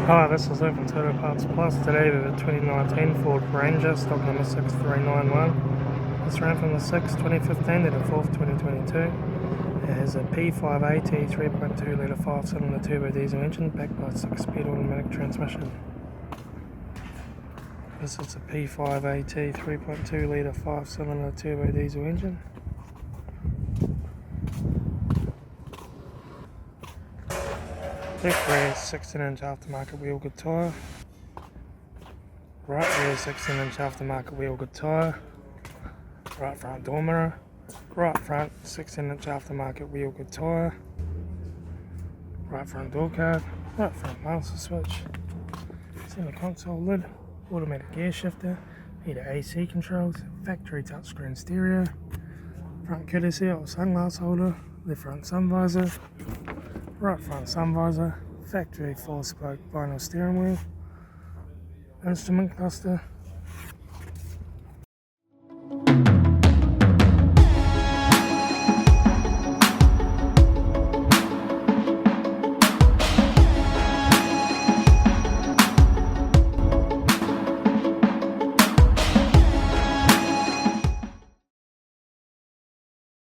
Hi, this is Litre from Total Parts Plus. Today we have a 2019 Ford Ranger, stock number 6391. This ran from the 6th, 2015 to the 4th, 2022. It has a P5AT 3.2 litre 5-cylinder turbo diesel engine backed by a 6-speed automatic transmission. This is a P5AT 3.2 litre 5-cylinder turbo diesel engine. Left rear 16-inch aftermarket wheel good tyre. Right rear 16-inch aftermarket wheel good tyre. Right front door mirror. Right front 16-inch aftermarket wheel good tyre. Right front door card. Right front master switch. Center console lid. Automatic gear shifter. Heated AC controls. Factory touchscreen stereo. Front courtesy or sunglass holder. Left front sun visor. Right front sun visor, factory 4-spoke vinyl steering wheel, instrument cluster,